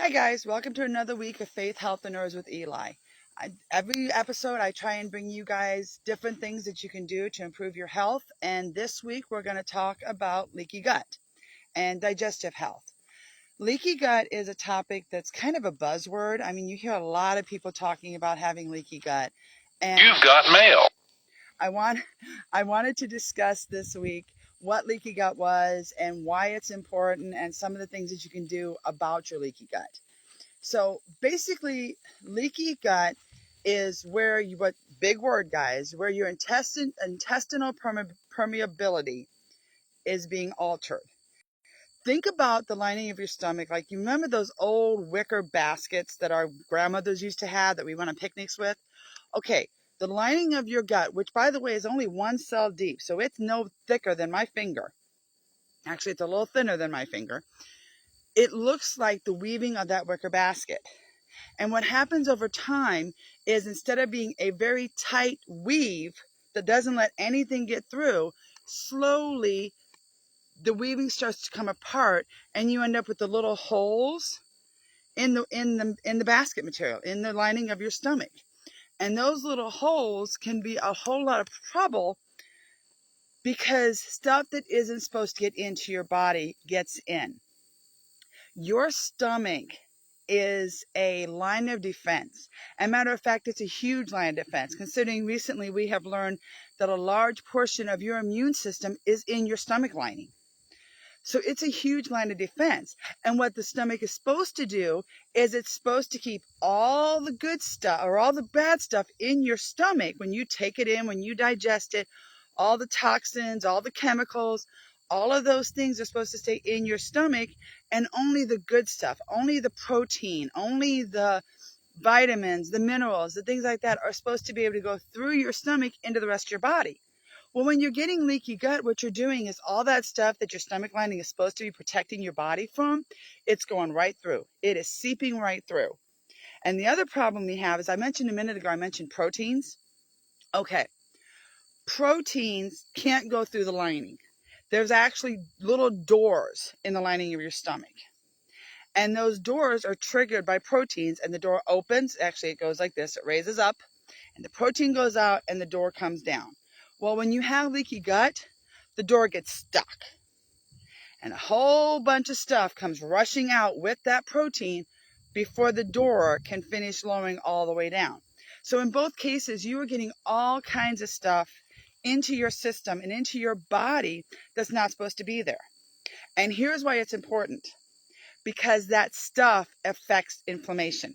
Hi guys, welcome to another week of Faith, Health, and Nerves with Eli. Every episode I try and bring you guys different things that you can do to improve your health, and this week we're going to talk about leaky gut and digestive health. Leaky gut is a topic that's kind of a buzzword. I mean, you hear a lot of people talking about having leaky gut. And You've got mail. I wanted to discuss this week what leaky gut was and why it's important and some of the things that you can do about your leaky gut. So basically, leaky gut is where big word guys, where your intestinal permeability is being altered. Think about the lining of your stomach. Like, you remember those old wicker baskets that our grandmothers used to have that we went on picnics with? Okay, the lining of your gut, which by the way is only one cell deep, so it's no thicker than my finger. Actually, it's a little thinner than my finger. It looks like the weaving of that wicker basket. And what happens over time is, instead of being a very tight weave that doesn't let anything get through, slowly the weaving starts to come apart and you end up with the little holes in the basket material, in the lining of your stomach. And those little holes can be a whole lot of trouble because stuff that isn't supposed to get into your body gets in. Your stomach is a line of defense. As a matter of fact, it's a huge line of defense, considering recently we have learned that a large portion of your immune system is in your stomach lining. So it's a huge line of defense. And what the stomach is supposed to do is it's supposed to keep all the good stuff or all the bad stuff in your stomach when you take it in, when you digest it, all the toxins, all the chemicals, all of those things are supposed to stay in your stomach, and only the good stuff, only the protein, only the vitamins, the minerals, the things like that are supposed to be able to go through your stomach into the rest of your body. Well, when you're getting leaky gut, what you're doing is all that stuff that your stomach lining is supposed to be protecting your body from, it's going right through. It is seeping right through. And the other problem we have is, I mentioned a minute ago, I mentioned proteins. Okay, proteins can't go through the lining. There's actually little doors in the lining of your stomach. And those doors are triggered by proteins, and the door opens. Actually, it goes like this. It raises up, and the protein goes out, and the door comes down. Well, when you have leaky gut, the door gets stuck. And a whole bunch of stuff comes rushing out with that protein before the door can finish lowering all the way down. So in both cases, you are getting all kinds of stuff into your system and into your body that's not supposed to be there. And here's why it's important. Because that stuff affects inflammation.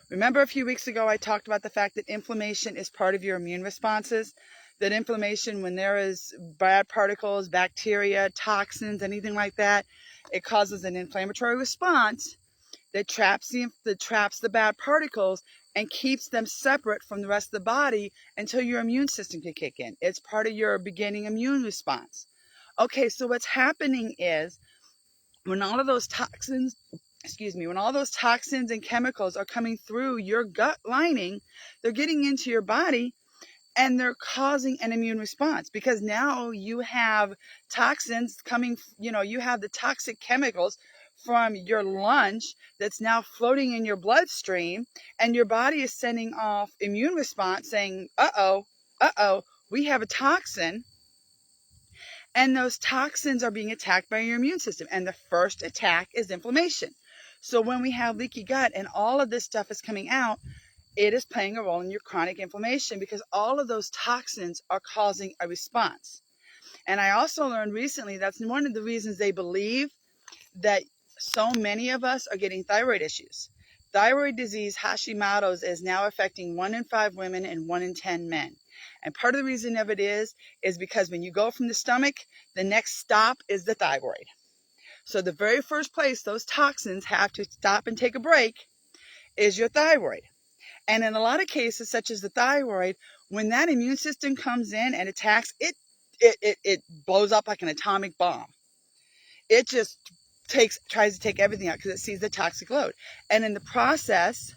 Remember a few weeks ago I talked about the fact that inflammation is part of your immune responses? That inflammation, when there is bad particles, bacteria, toxins, anything like that, it causes an inflammatory response that traps the bad particles and keeps them separate from the rest of the body until your immune system can kick in. It's part of your beginning immune response. Okay, so what's happening is, when all of those toxins and chemicals are coming through your gut lining, they're getting into your body and they're causing an immune response, because now you have toxins coming, you have the toxic chemicals from your lunch that's now floating in your bloodstream, and your body is sending off immune response saying, uh-oh, we have a toxin. And those toxins are being attacked by your immune system. And the first attack is inflammation. So when we have leaky gut and all of this stuff is coming out, it is playing a role in your chronic inflammation, because all of those toxins are causing a response. And I also learned recently that's one of the reasons they believe that so many of us are getting thyroid issues. Thyroid disease, Hashimoto's, is now affecting 1 in 5 women and 1 in 10 men. And part of the reason of it is because when you go from the stomach, the next stop is the thyroid. So the very first place those toxins have to stop and take a break is your thyroid. And in a lot of cases, such as the thyroid, when that immune system comes in and attacks, it blows up like an atomic bomb. It just tries to take everything out because it sees the toxic load. And in the process,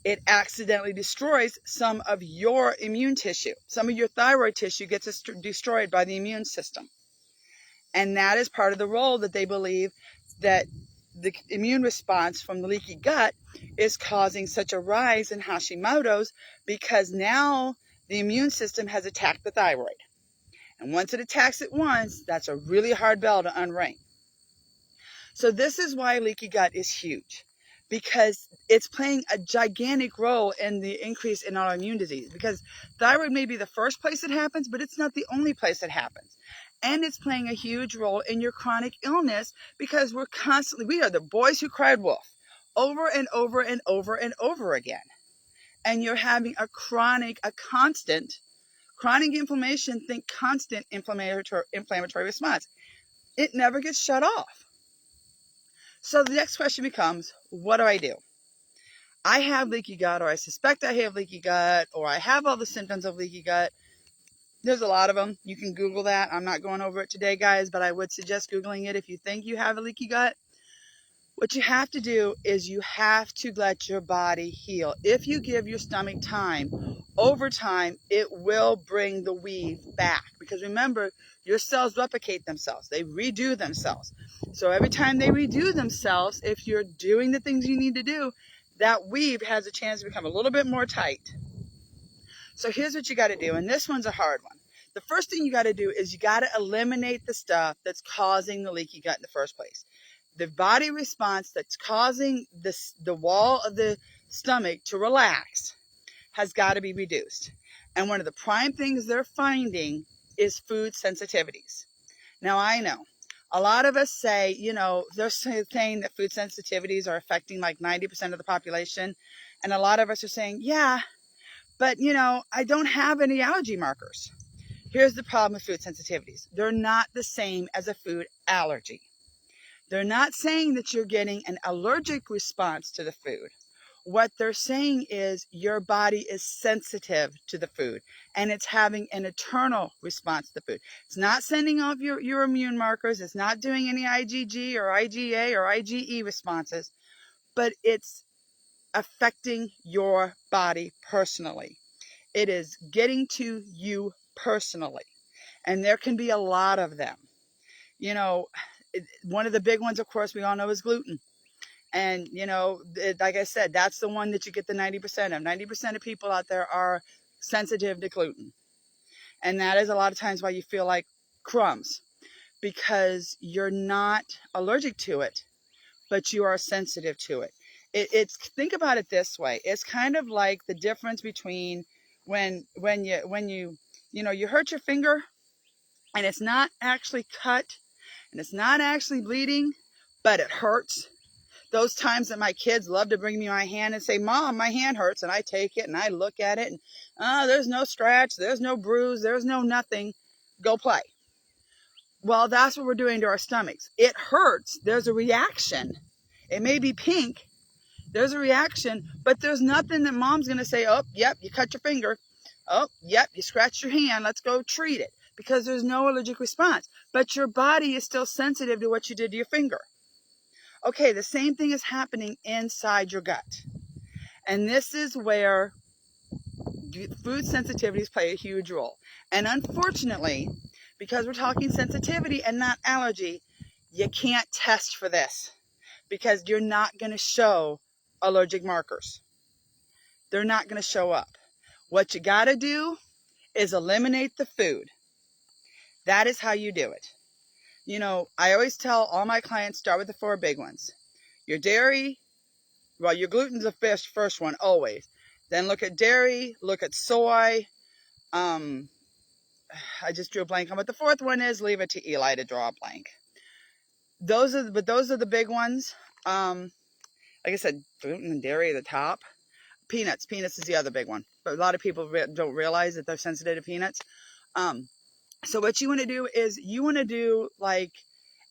it accidentally destroys some of your immune tissue. Some of your thyroid tissue gets destroyed by the immune system. And that is part of the role that they believe that the immune response from the leaky gut is causing such a rise in Hashimoto's, because now the immune system has attacked the thyroid. And once it attacks it once, that's a really hard bell to unring. So this is why leaky gut is huge, because it's playing a gigantic role in the increase in autoimmune disease. Because thyroid may be the first place it happens, but it's not the only place it happens. And it's playing a huge role in your chronic illness, because we are the boys who cried wolf over and over and over and over again. And you're having a constant chronic inflammation, think constant inflammatory response. It never gets shut off. So the next question becomes, what do I do? I have leaky gut, or I suspect I have leaky gut, or I have all the symptoms of leaky gut. There's a lot of them. You can Google that. I'm not going over it today, guys, but I would suggest Googling it if you think you have a leaky gut. What you have to do is you have to let your body heal. If you give your stomach time, over time, it will bring the weave back. Because remember, your cells replicate themselves. They redo themselves. So every time they redo themselves, if you're doing the things you need to do, that weave has a chance to become a little bit more tight. So here's what you got to do. And this one's a hard one. The first thing you got to do is you got to eliminate the stuff that's causing the leaky gut in the first place. The body response that's causing the wall of the stomach to relax has got to be reduced. And one of the prime things they're finding is food sensitivities. Now, I know a lot of us say, they're saying that food sensitivities are affecting like 90% of the population. And a lot of us are saying, yeah, but I don't have any allergy markers. Here's the problem with food sensitivities. They're not the same as a food allergy. They're not saying that you're getting an allergic response to the food. What they're saying is your body is sensitive to the food, and it's having an internal response to the food. It's not sending off your immune markers. It's not doing any IgG or IgA or IgE responses, but it's affecting your body personally. It is getting to you personally, and there can be a lot of them. One of the big ones, of course, we all know is gluten. And, like I said, that's the one that you get the 90% of. 90% of people out there are sensitive to gluten. And that is a lot of times why you feel like crumbs, because you're not allergic to it, but you are sensitive to it. Think about it this way. It's kind of like the difference between when you hurt your finger and it's not actually cut and it's not actually bleeding, but it hurts. Those times that my kids love to bring me my hand and say, Mom, my hand hurts. And I take it and I look at it and, there's no scratch, there's no bruise, there's no nothing. Go play. Well, that's what we're doing to our stomachs. It hurts. There's a reaction. It may be pink. There's a reaction, but there's nothing that Mom's going to say, oh, yep, you cut your finger. Oh, yep, you scratched your hand. Let's go treat it. Because there's no allergic response. But your body is still sensitive to what you did to your finger. Okay, the same thing is happening inside your gut. And this is where food sensitivities play a huge role. And unfortunately, because we're talking sensitivity and not allergy, you can't test for this, because you're not going to show allergic markers. They're not going to show up. What you got to do is eliminate the food. That is how you do it. I always tell all my clients, start with the 4 big ones. Your dairy, your gluten's the first one, always. Then look at dairy, look at soy. I just drew a blank on what the 4th one is. Leave it to Eli to draw a blank. Those are the big ones. Like I said, gluten and dairy at the top. Peanuts is the other big one. But a lot of people don't realize that they're sensitive to peanuts. So what you want to do is you want to do like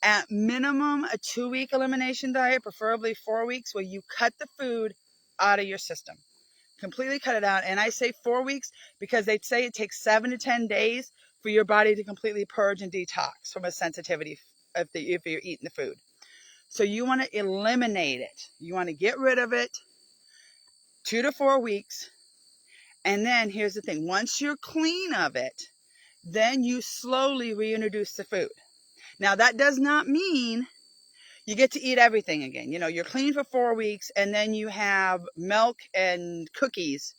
at minimum a 2-week elimination diet, preferably 4 weeks, where you cut the food out of your system. Completely cut it out. And I say 4 weeks because they say it takes 7 to 10 days for your body to completely purge and detox from a sensitivity if you're eating the food. So you want to eliminate it. You want to get rid of it 2 to 4 weeks. And then here's the thing. Once you're clean of it, then you slowly reintroduce the food. Now, that does not mean You get to eat everything again. You know, you're clean for 4 weeks, and then you have milk and cookies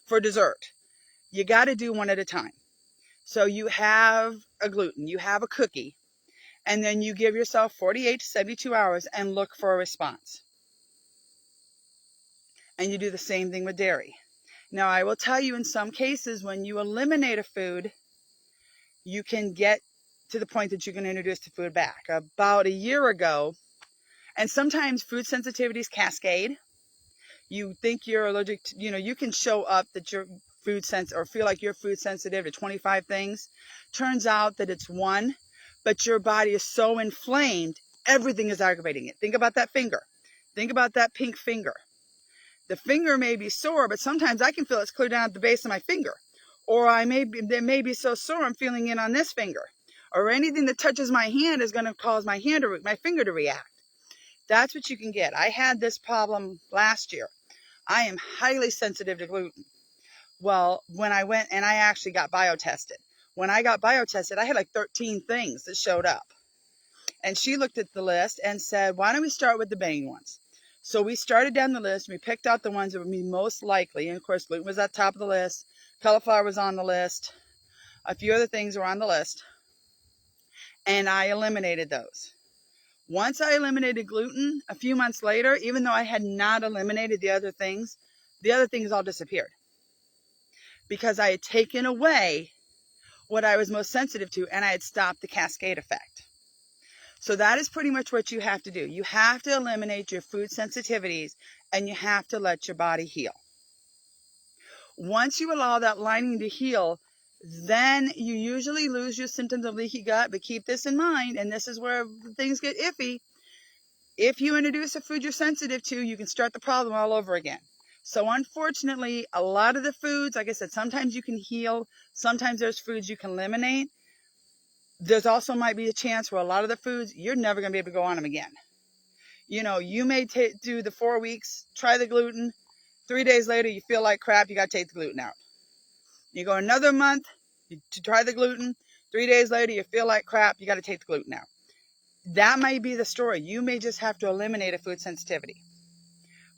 for dessert. You got to do one at a time. So you have a gluten, you have a cookie, and then you give yourself 48 to 72 hours and look for a response. And you do the same thing with dairy. Now, I will tell you, in some cases, when you eliminate a food, you can get to the point that you can introduce the food back. About a year ago, and sometimes food sensitivities cascade. You think you're allergic to, you can show up that you're food sensitive or feel like you're food sensitive to 25 things. Turns out that it's one, but your body is so inflamed, everything is aggravating it. Think about that finger. Think about that pink finger. The finger may be sore, but sometimes I can feel it's clear down at the base of my finger. Or it may be so sore I'm feeling it on this finger. Or anything that touches my hand is going to cause my finger to react. That's what you can get. I had this problem last year. I am highly sensitive to gluten. Well, when I went and I actually got biotested. When I got biotested, I had like 13 things that showed up. And she looked at the list and said, why don't we start with the main ones? So we started down the list. And we picked out the ones that would be most likely. And of course, gluten was at the top of the list. Cauliflower was on the list. A few other things were on the list. And I eliminated those. Once I eliminated gluten, a few months later, even though I had not eliminated the other things all disappeared. Because I had taken away what I was most sensitive to, and I had stopped the cascade effect. So that is pretty much what you have to do. You have to eliminate your food sensitivities, and you have to let your body heal. Once you allow that lining to heal, then you usually lose your symptoms of leaky gut. But keep this in mind, and this is where things get iffy. If you introduce a food you're sensitive to, you can start the problem all over again. So unfortunately, a lot of the foods, like I said, sometimes you can heal. Sometimes there's foods you can eliminate. There's also might be a chance where a lot of the foods, you're never going to be able to go on them again. You may do the 4 weeks, try the gluten. 3 days later, you feel like crap, you got to take the gluten out. You go another month to try the gluten. 3 days later, you feel like crap, you got to take the gluten out. That might be the story. You may just have to eliminate a food sensitivity.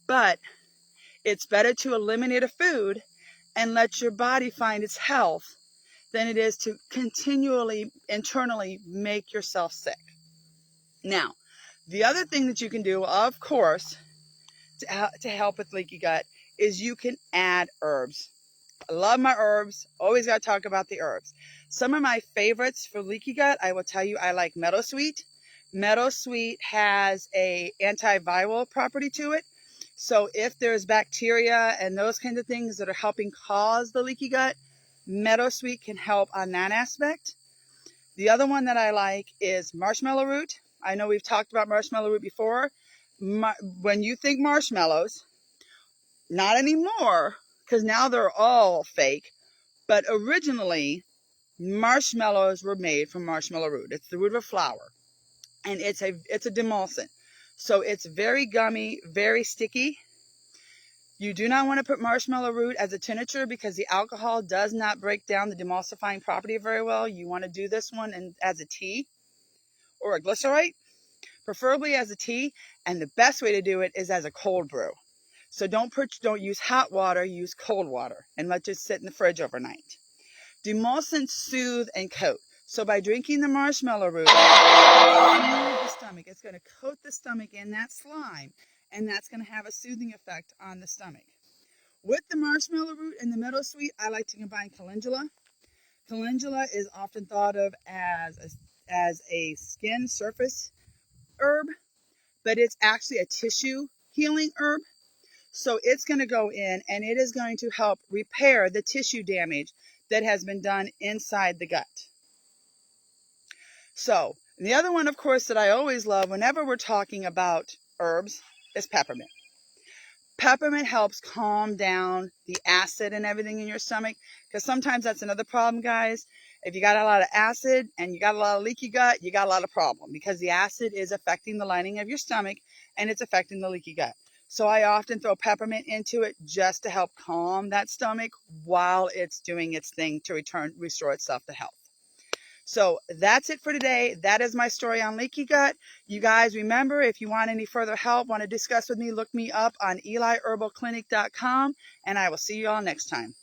But it's better to eliminate a food and let your body find its health than it is to continually, internally make yourself sick. Now, the other thing that you can do, of course, to help with leaky gut is you can add herbs. I love my herbs. Always got to talk about the herbs. Some of my favorites for leaky gut, I will tell you, I like meadowsweet. Meadowsweet has a antiviral property to it. So if there's bacteria and those kinds of things that are helping cause the leaky gut, meadowsweet can help on that aspect. The other one that I like is marshmallow root. I know we've talked about marshmallow root before. When you think marshmallows, not anymore, because now they're all fake, but originally marshmallows were made from marshmallow root. It's the root of a flower, and it's a demulcent. So it's very gummy, very sticky. You do not want to put marshmallow root as a tincture because the alcohol does not break down the demulsifying property very well. You want to do this one as a tea or a glycerite, preferably as a tea. And the best way to do it is as a cold brew. So don't use hot water, use cold water and let it sit in the fridge overnight. Demulcents soothe and coat. So by drinking the marshmallow root, the stomach, it's going to coat the stomach in that slime, and that's going to have a soothing effect on the stomach. With the marshmallow root and the meadowsweet, I like to combine calendula. Calendula is often thought of as a skin surface herb, but it's actually a tissue healing herb. So it's going to go in and it is going to help repair the tissue damage that has been done inside the gut. So the other one, of course, that I always love whenever we're talking about herbs is peppermint. Peppermint helps calm down the acid and everything in your stomach, because sometimes that's another problem, guys. If you got a lot of acid and you got a lot of leaky gut, you got a lot of problem because the acid is affecting the lining of your stomach and it's affecting the leaky gut. So I often throw peppermint into it just to help calm that stomach while it's doing its thing to restore itself to health. So that's it for today. That is my story on leaky gut. You guys remember, if you want any further help, want to discuss with me, look me up on eliherbalclinic.com, and I will see you all next time.